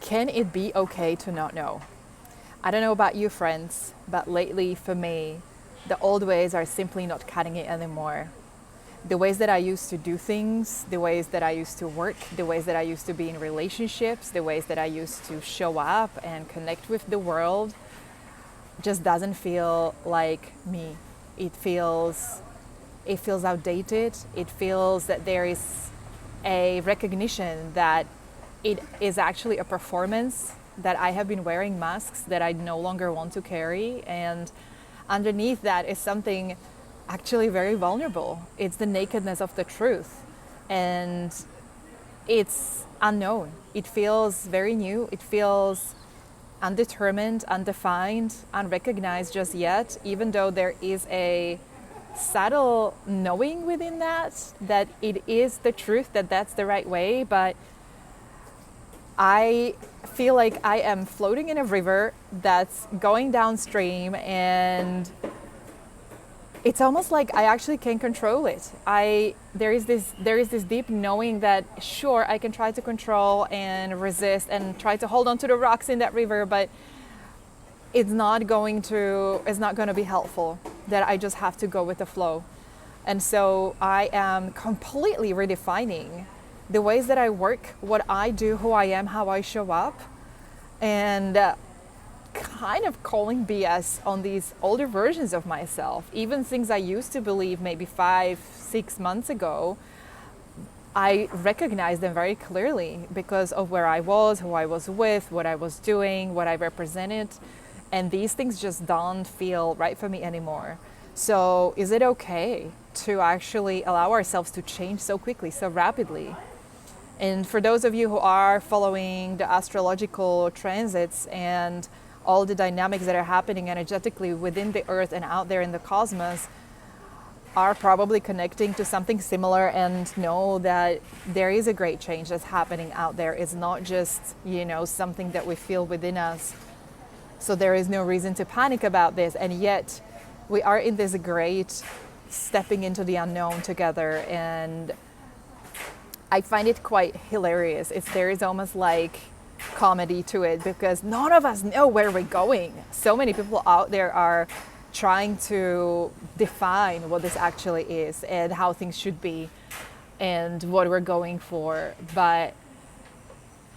can it be okay to not know? I don't know about you, friends, but lately for me, the old ways are simply not cutting it anymore. The ways that I used to do things, the ways that I used to work, the ways that I used to be in relationships, the ways that I used to show up and connect with the world just doesn't feel like me. It feels outdated. It feels that there is a recognition that it is actually a performance, that I have been wearing masks that I no longer want to carry, and underneath that is something actually very vulnerable. It's the nakedness of the truth, and it's unknown. It feels very new. It feels undetermined, undefined, unrecognized just yet, even though there is a subtle knowing within that it is the truth, that that's the right way. But I feel like I am floating in a river that's going downstream, and it's almost like I actually can't control it. There is this deep knowing that sure, I can try to control and resist and try to hold on to the rocks in that river, but it's not going to be helpful. That I just have to go with the flow. And so I am completely redefining the ways that I work, what I do, who I am, how I show up, and kind of calling BS on these older versions of myself. Even things I used to believe maybe 5-6 months ago, I recognize them very clearly because of where I was, who I was with, what I was doing, what I represented. And these things just don't feel right for me anymore. So is it okay to actually allow ourselves to change so quickly, so rapidly? And for those of you who are following the astrological transits and all the dynamics that are happening energetically within the earth and out there in the cosmos, are probably connecting to something similar and know that there is a great change that's happening out there. It's not just, something that we feel within us. So there is no reason to panic about this. And yet we are in this great stepping into the unknown together. And I find it quite hilarious. There is almost like comedy to it because none of us know where we're going. So many people out there are trying to define what this actually is and how things should be and what we're going for. But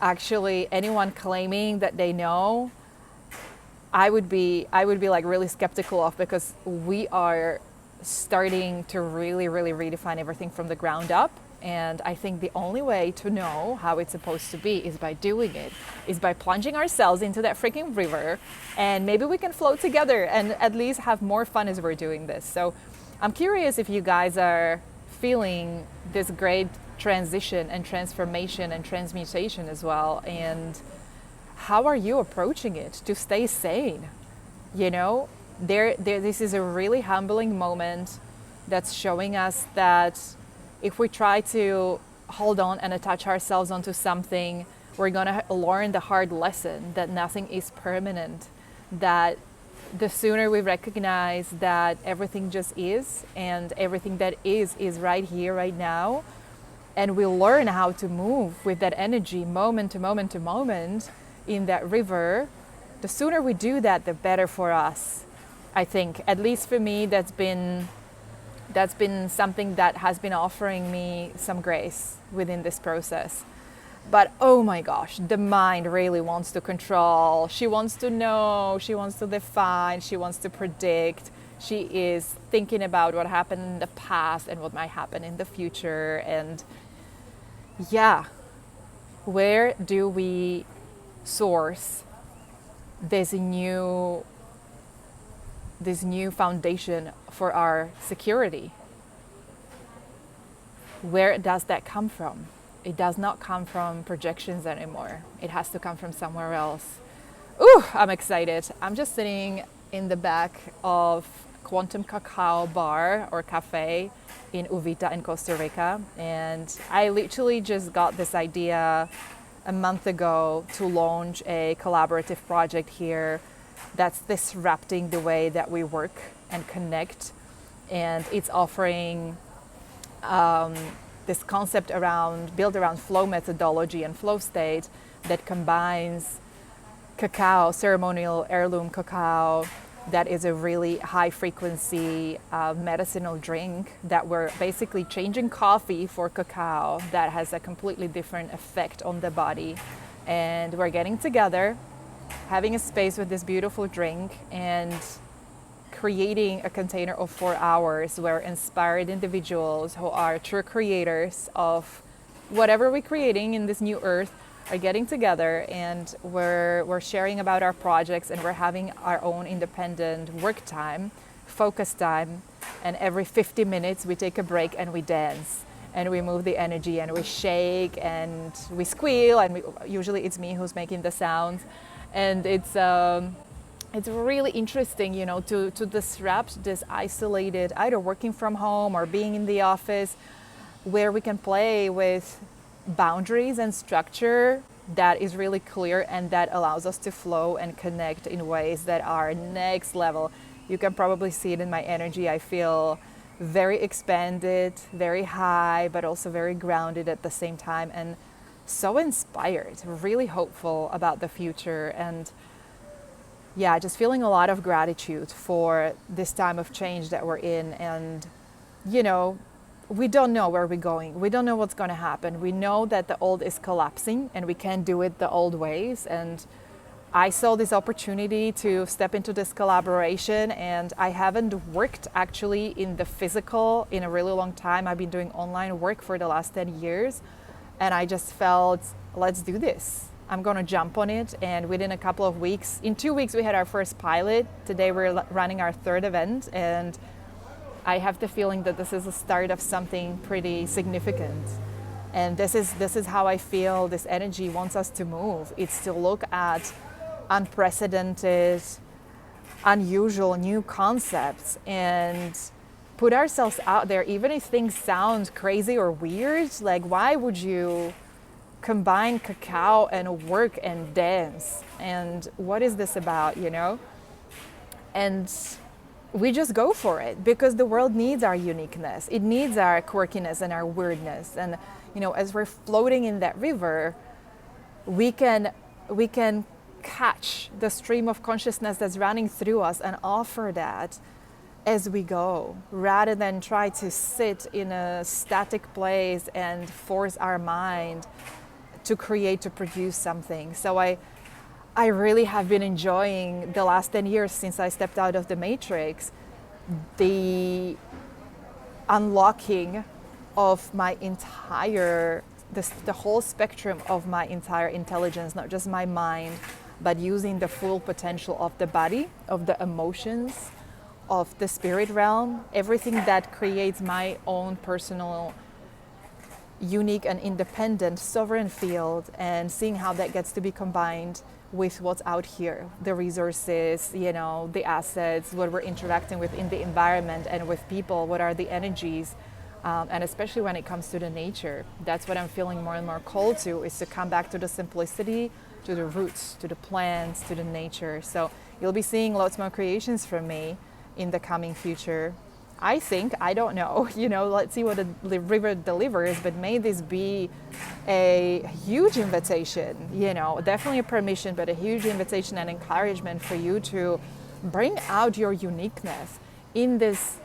actually anyone claiming that they know, I would be like really skeptical of, because we are starting to really, really redefine everything from the ground up. And I think the only way to know how it's supposed to be is by doing it, is by plunging ourselves into that freaking river, and maybe we can float together and at least have more fun as we're doing this. So I'm curious if you guys are feeling this great transition and transformation and transmutation as well, and how are you approaching it to stay sane? This is a really humbling moment that's showing us that if we try to hold on and attach ourselves onto something, we're going to learn the hard lesson that nothing is permanent, that the sooner we recognize that everything just is, and everything that is right here, right now, and we learn how to move with that energy moment to moment to moment in that river, the sooner we do that, the better for us. I think, at least for me, that's been something that has been offering me some grace within this process. But oh my gosh, the mind really wants to control. She wants to know, she wants to define, she wants to predict. She is thinking about what happened in the past and what might happen in the future. And yeah, where do we source this new foundation for our security? Where does that come from? It does not come from projections anymore. It has to come from somewhere else. Ooh, I'm excited. I'm just sitting in the back of Quantum Cacao Bar or Cafe in Uvita in Costa Rica. And I literally just got this idea a month ago to launch a collaborative project here that's disrupting the way that we work and connect. And it's offering this concept built around flow methodology and flow state, that combines cacao, ceremonial heirloom cacao, that is a really high frequency medicinal drink that we're basically changing coffee for cacao that has a completely different effect on the body. And we're getting together, having a space with this beautiful drink, and creating a container of 4 hours where inspired individuals who are true creators of whatever we're creating in this new earth are getting together, and we're sharing about our projects, and we're having our own independent work time, focus time, and every 50 minutes we take a break and we dance and we move the energy and we shake and we squeal, and usually it's me who's making the sounds. And it's really interesting, to disrupt this isolated, either working from home or being in the office, where we can play with boundaries and structure that is really clear and that allows us to flow and connect in ways that are next level. You can probably see it in my energy. I feel very expanded, very high, but also very grounded at the same time, and so inspired, really hopeful about the future. And yeah, just feeling a lot of gratitude for this time of change that we're in. And, we don't know where we're going. We don't know what's going to happen. We know that the old is collapsing and we can't do it the old ways. And I saw this opportunity to step into this collaboration, and I haven't worked actually in the physical in a really long time. I've been doing online work for the last 10 years, and I just felt, let's do this. I'm going to jump on it. And within a couple of weeks, in 2 weeks, we had our first pilot. Today we're running our third event, and I have the feeling that this is the start of something pretty significant. And this is how I feel this energy wants us to move. It's to look at unprecedented, unusual, new concepts and put ourselves out there, even if things sound crazy or weird. Like, why would you combine cacao and work and dance? And what is this about, And we just go for it because the world needs our uniqueness. It needs our quirkiness and our weirdness. And, as we're floating in that river, we can catch the stream of consciousness that's running through us and offer that as we go, rather than try to sit in a static place and force our mind to create, to produce something. So I really have been enjoying the last 10 years since I stepped out of the matrix, the unlocking of my entire, the whole spectrum of my entire intelligence, not just my mind, but using the full potential of the body, of the emotions, of the spirit realm, everything that creates my own personal, unique and independent sovereign field, and seeing how that gets to be combined with what's out here, the resources, the assets, what we're interacting with in the environment and with people, what are the energies, and especially when it comes to the nature. That's what I'm feeling more and more called to, is to come back to the simplicity, to the roots, to the plants, to the nature. So you'll be seeing lots more creations from me in the coming future. I think, I don't know, let's see what the river delivers, but may this be a huge invitation, definitely a permission, but a huge invitation and encouragement for you to bring out your uniqueness in this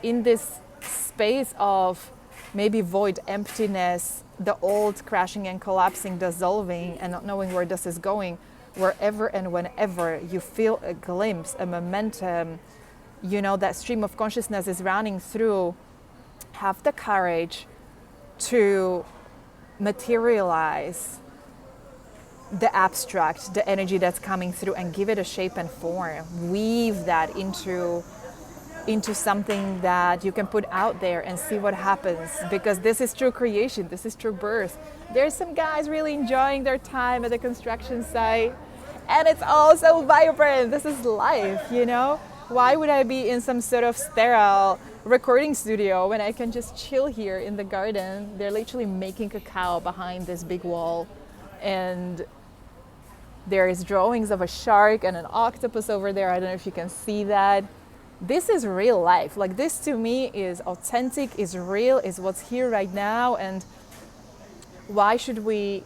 space of maybe void, emptiness, the old crashing and collapsing, dissolving, and not knowing where this is going. Wherever and whenever you feel a glimpse, a momentum, that stream of consciousness is running through, have the courage to materialize the abstract, the energy that's coming through, and give it a shape and form. Weave that into something that you can put out there and see what happens, because this is true creation, this is true birth. There's some guys really enjoying their time at the construction site, and it's all so vibrant. This is life, Why would I be in some sort of sterile recording studio when I can just chill here in the garden? They're literally making cacao behind this big wall, and there's drawings of a shark and an octopus over there. I don't know if you can see that. This is real life. Like, this to me is authentic, is real, is what's here right now. And Why should we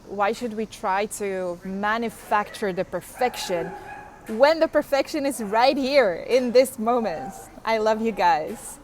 try to manufacture the perfection when the perfection is right here in this moment? I love you guys.